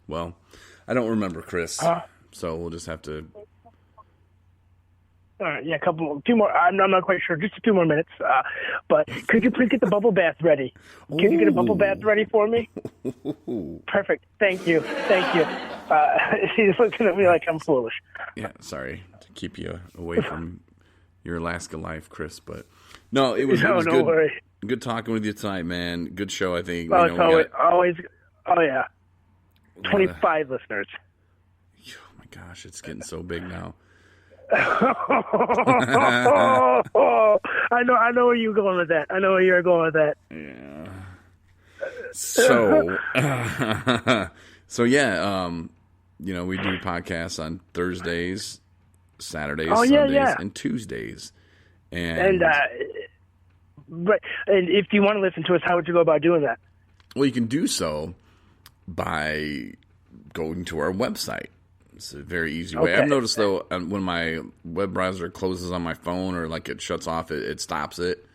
Well, I don't remember, Chris. So we'll just have to. All right, yeah, two more. I'm not quite sure. Just 2 more minutes. But could you please get the bubble bath ready? Can you get a bubble bath ready for me? Perfect. Thank you. He's looking at me like I'm foolish. Yeah, sorry to keep you away from your Alaska life, Chris. But no, it was good. Worry. Good talking with you tonight, man. Good show, I think. Oh, always. Oh yeah. 25 listeners. Oh my gosh, it's getting so big now. I know where you're going with that. Yeah. So, yeah, we do podcasts on Thursdays, Saturdays, Sundays, and Tuesdays. And if you want to listen to us, how would you go about doing that? Well, you can do so by going to our website. It's a very easy way. I've noticed, though, when my web browser closes on my phone or like it shuts off, it stops it.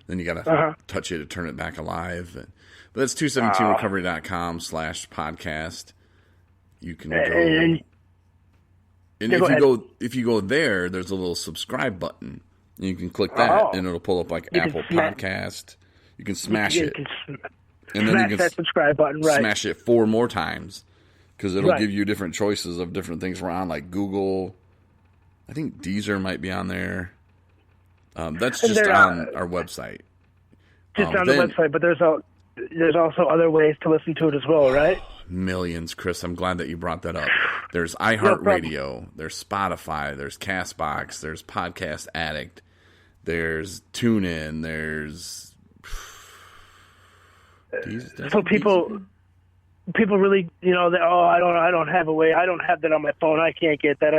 Then you got to touch it to turn it back alive. But that's 217recovery.com/podcast. You can go. And if you go there, there's a little subscribe button. And you can click that, and it'll pull up like Apple Podcast. You can smash it. And then you can that subscribe button, right? Smash it 4 more times. Because it'll give you different choices of different things we're on, like Google. I think Deezer might be on there. That's just on our website. Just on the website, but there's also other ways to listen to it as well, right? Millions, Chris. I'm glad that you brought that up. There's iHeartRadio. There's Spotify. There's CastBox. There's Podcast Addict. There's TuneIn. There's... So people really, I don't have a way. I don't have that on my phone. I can't get that.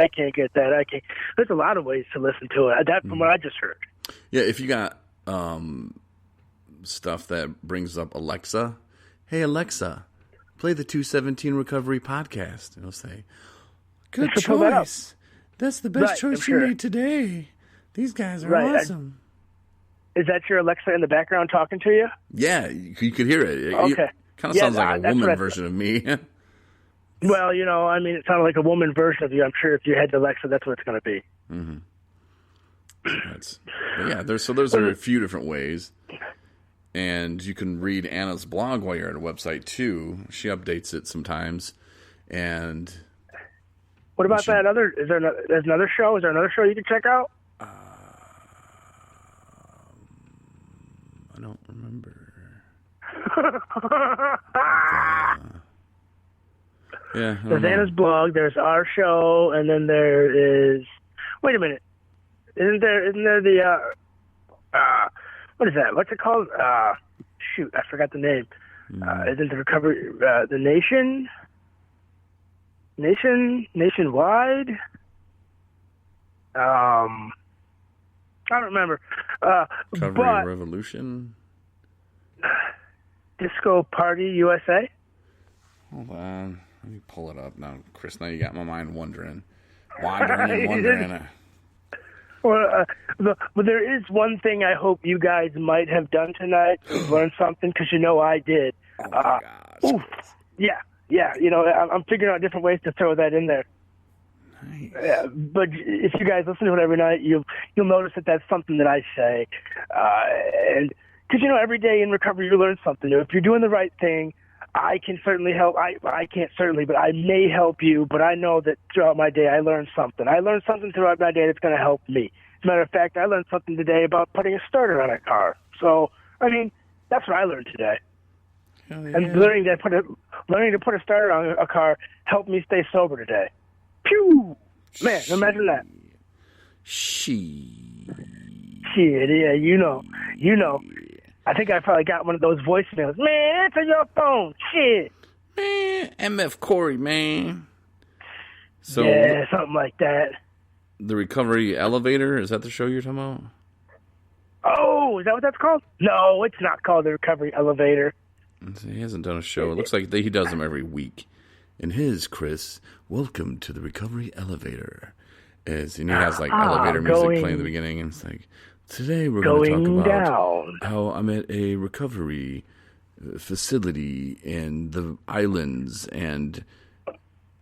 There's a lot of ways to listen to it. That from what I just heard. Yeah, if you got stuff that brings up Alexa, hey Alexa, play the 217 Recovery podcast. It'll say, good choice. That's the best choice you made today. These guys are awesome. Is that your Alexa in the background talking to you? Yeah, you could hear it. Okay. Kind of sounds like a woman version of me. Well, it sounded like a woman version of you. I'm sure if you had Alexa, that's what it's going to be. Mm-hmm. Those are a few different ways. And you can read Anna's blog while you're at her website, too. She updates it sometimes. And what about that other? There's another show? Is there another show you can check out? I don't remember. There's Anna's blog, there's our show, and then there is... Wait a minute. Isn't there the... what is that? What's it called? Shoot, I forgot the name. Isn't the recovery... the Nation? Nationwide? I don't remember. Recovery Revolution? Disco Party USA? Hold on. Let me pull it up now. Chris, now you got my mind wandering. Well, there is one thing I hope you guys might have done tonight. Learn something, because I did. Oh, my gosh. Yeah. I'm figuring out different ways to throw that in there. Nice. Yeah, but if you guys listen to it every night, you'll notice that that's something that I say. And because, every day in recovery you learn something new. If you're doing the right thing, I can certainly help. I can't certainly, but I may help you. But I know that throughout my day I learned something. I learned something throughout my day that's going to help me. As a matter of fact, I learned something today about putting a starter on a car. So, that's what I learned today. Hell yeah. And learning to put a starter on a car helped me stay sober today. Pew! Man, imagine that. Shit, yeah, you know. I think I probably got one of those voicemails. Man, answer your phone. Shit. Man, MF Corey, man. So, yeah, something like that. The Recovery Elevator, is that the show you're talking about? Oh, is that what that's called? No, it's not called The Recovery Elevator. He hasn't done a show. It looks like he does them every week. And Chris, welcome to the Recovery Elevator. And he has elevator music playing in the beginning. And it's like, today we're going to talk about how I'm at a recovery facility in the islands, and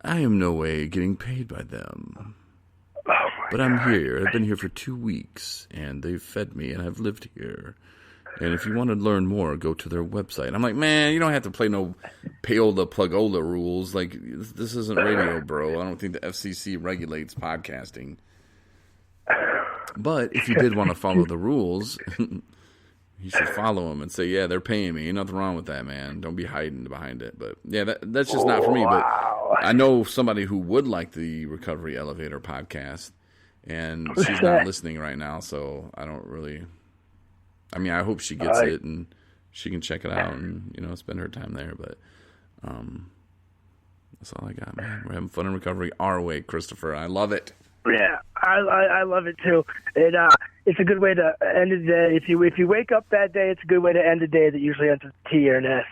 I am no way getting paid by them. But I'm here. I've been here for 2 weeks, and they've fed me, and I've lived here. And if you want to learn more, go to their website. I'm like, man, you don't have to play no payola plugola rules. Like, this isn't radio, bro. I don't think the FCC regulates podcasting. But if you did want to follow the rules, you should follow them and say, yeah, they're paying me. Ain't nothing wrong with that, man. Don't be hiding behind it. But, yeah, that's just not for me. But I know somebody who would like the Recovery Elevator podcast, and she's not listening right now, so I don't really... I mean, I hope she gets it and she can check it out and, spend her time there. But that's all I got, man. We're having fun in recovery our way, Christopher. I love it. Yeah, I love it too. It's a good way to end the day. If you wake up that day, it's a good way to end the day that usually ends with T or an S.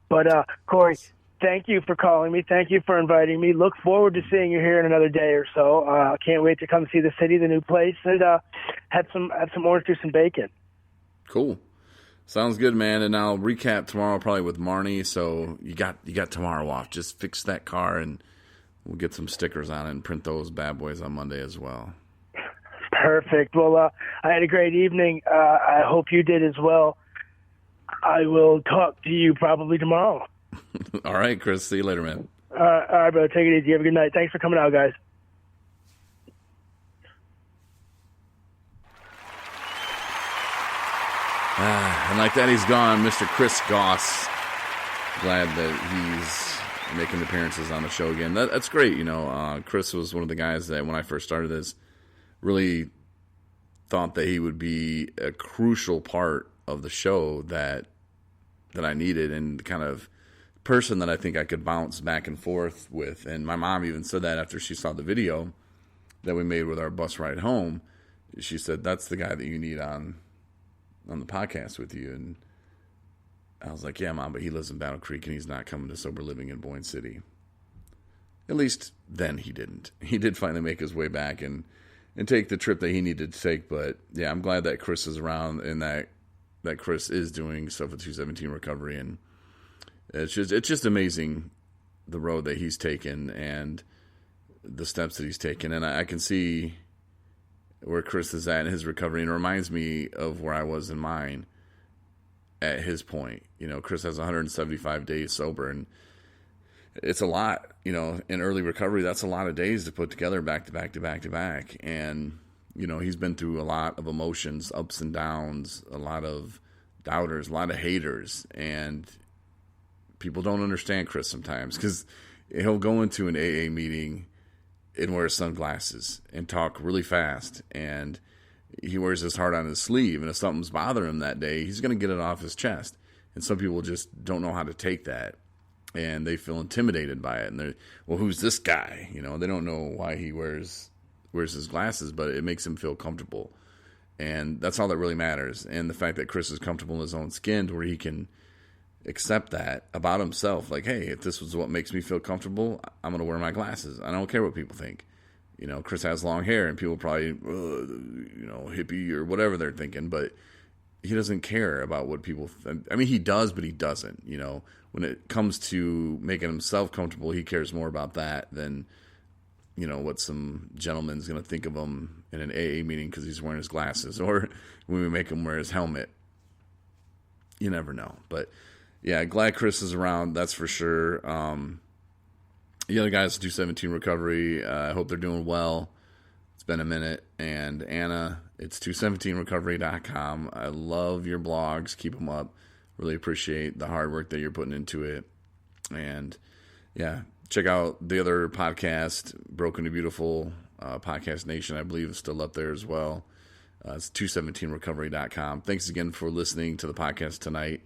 But Corey, thank you for calling me. Thank you for inviting me. Look forward to seeing you here in another day or so. Can't wait to come see the city, the new place, and have some orange juice and bacon. Cool. Sounds good, man. And I'll recap tomorrow probably with Marnie. So you got tomorrow off. Just fix that car and we'll get some stickers on it and print those bad boys on Monday as well. Perfect. Well, I had a great evening. I hope you did as well. I will talk to you probably tomorrow. All right, Chris. See you later, man. All right, brother. Take it easy. Have a good night. Thanks for coming out, guys. And like that, he's gone, Mr. Chris Goss. Glad that he's making appearances on the show again. That's great, Chris was one of the guys that, when I first started this, really thought that he would be a crucial part of the show that I needed, and the kind of person that I think I could bounce back and forth with. And my mom even said that after she saw the video that we made with our bus ride home. She said, that's the guy that you need on the podcast with you. And I was like, yeah, Mom, but he lives in Battle Creek and he's not coming to Sober Living in Boyne City. At least then he didn't. He did finally make his way back and take the trip that he needed to take. But yeah, I'm glad that Chris is around and that Chris is doing stuff with 217 recovery. And it's just amazing the road that he's taken and the steps that he's taken. And I can see where Chris is at in his recovery, and it reminds me of where I was in mine at his point. Chris has 175 days sober, and it's a lot, in early recovery. That's a lot of days to put together back to back to back to back. And, he's been through a lot of emotions, ups and downs, a lot of doubters, a lot of haters, and people don't understand Chris sometimes because he'll go into an AA meeting and wear sunglasses and talk really fast, and he wears his heart on his sleeve, and if something's bothering him that day, he's going to get it off his chest. And some people just don't know how to take that, and they feel intimidated by it, and they're, well, who's this guy? They don't know why he wears his glasses, but it makes him feel comfortable, and that's all that really matters. And the fact that Chris is comfortable in his own skin to where he can accept that about himself. Like, hey, if this was what makes me feel comfortable, I'm going to wear my glasses. I don't care what people think. Chris has long hair and people probably, hippie or whatever they're thinking, but he doesn't care about what people think. I mean, he does, but he doesn't. When it comes to making himself comfortable, he cares more about that than, what some gentleman's going to think of him in an AA meeting because he's wearing his glasses, or when we make him wear his helmet. You never know. But yeah, glad Chris is around, that's for sure. The other guys do 17 recovery. I hope they're doing well. It's been a minute. And Anna, it's 217recovery.com. I love your blogs. Keep them up. Really appreciate the hard work that you're putting into it. And yeah, check out the other podcast, Broken to Beautiful, Podcast Nation, I believe is still up there as well. It's 217recovery.com. Thanks again for listening to the podcast tonight.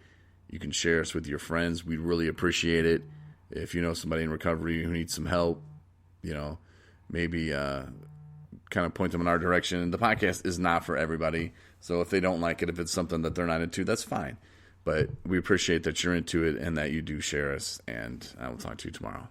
You can share us with your friends. We'd really appreciate it. If you know somebody in recovery who needs some help, maybe kind of point them in our direction. The podcast is not for everybody. So if they don't like it, if it's something that they're not into, that's fine. But we appreciate that you're into it and that you do share us. And I will talk to you tomorrow.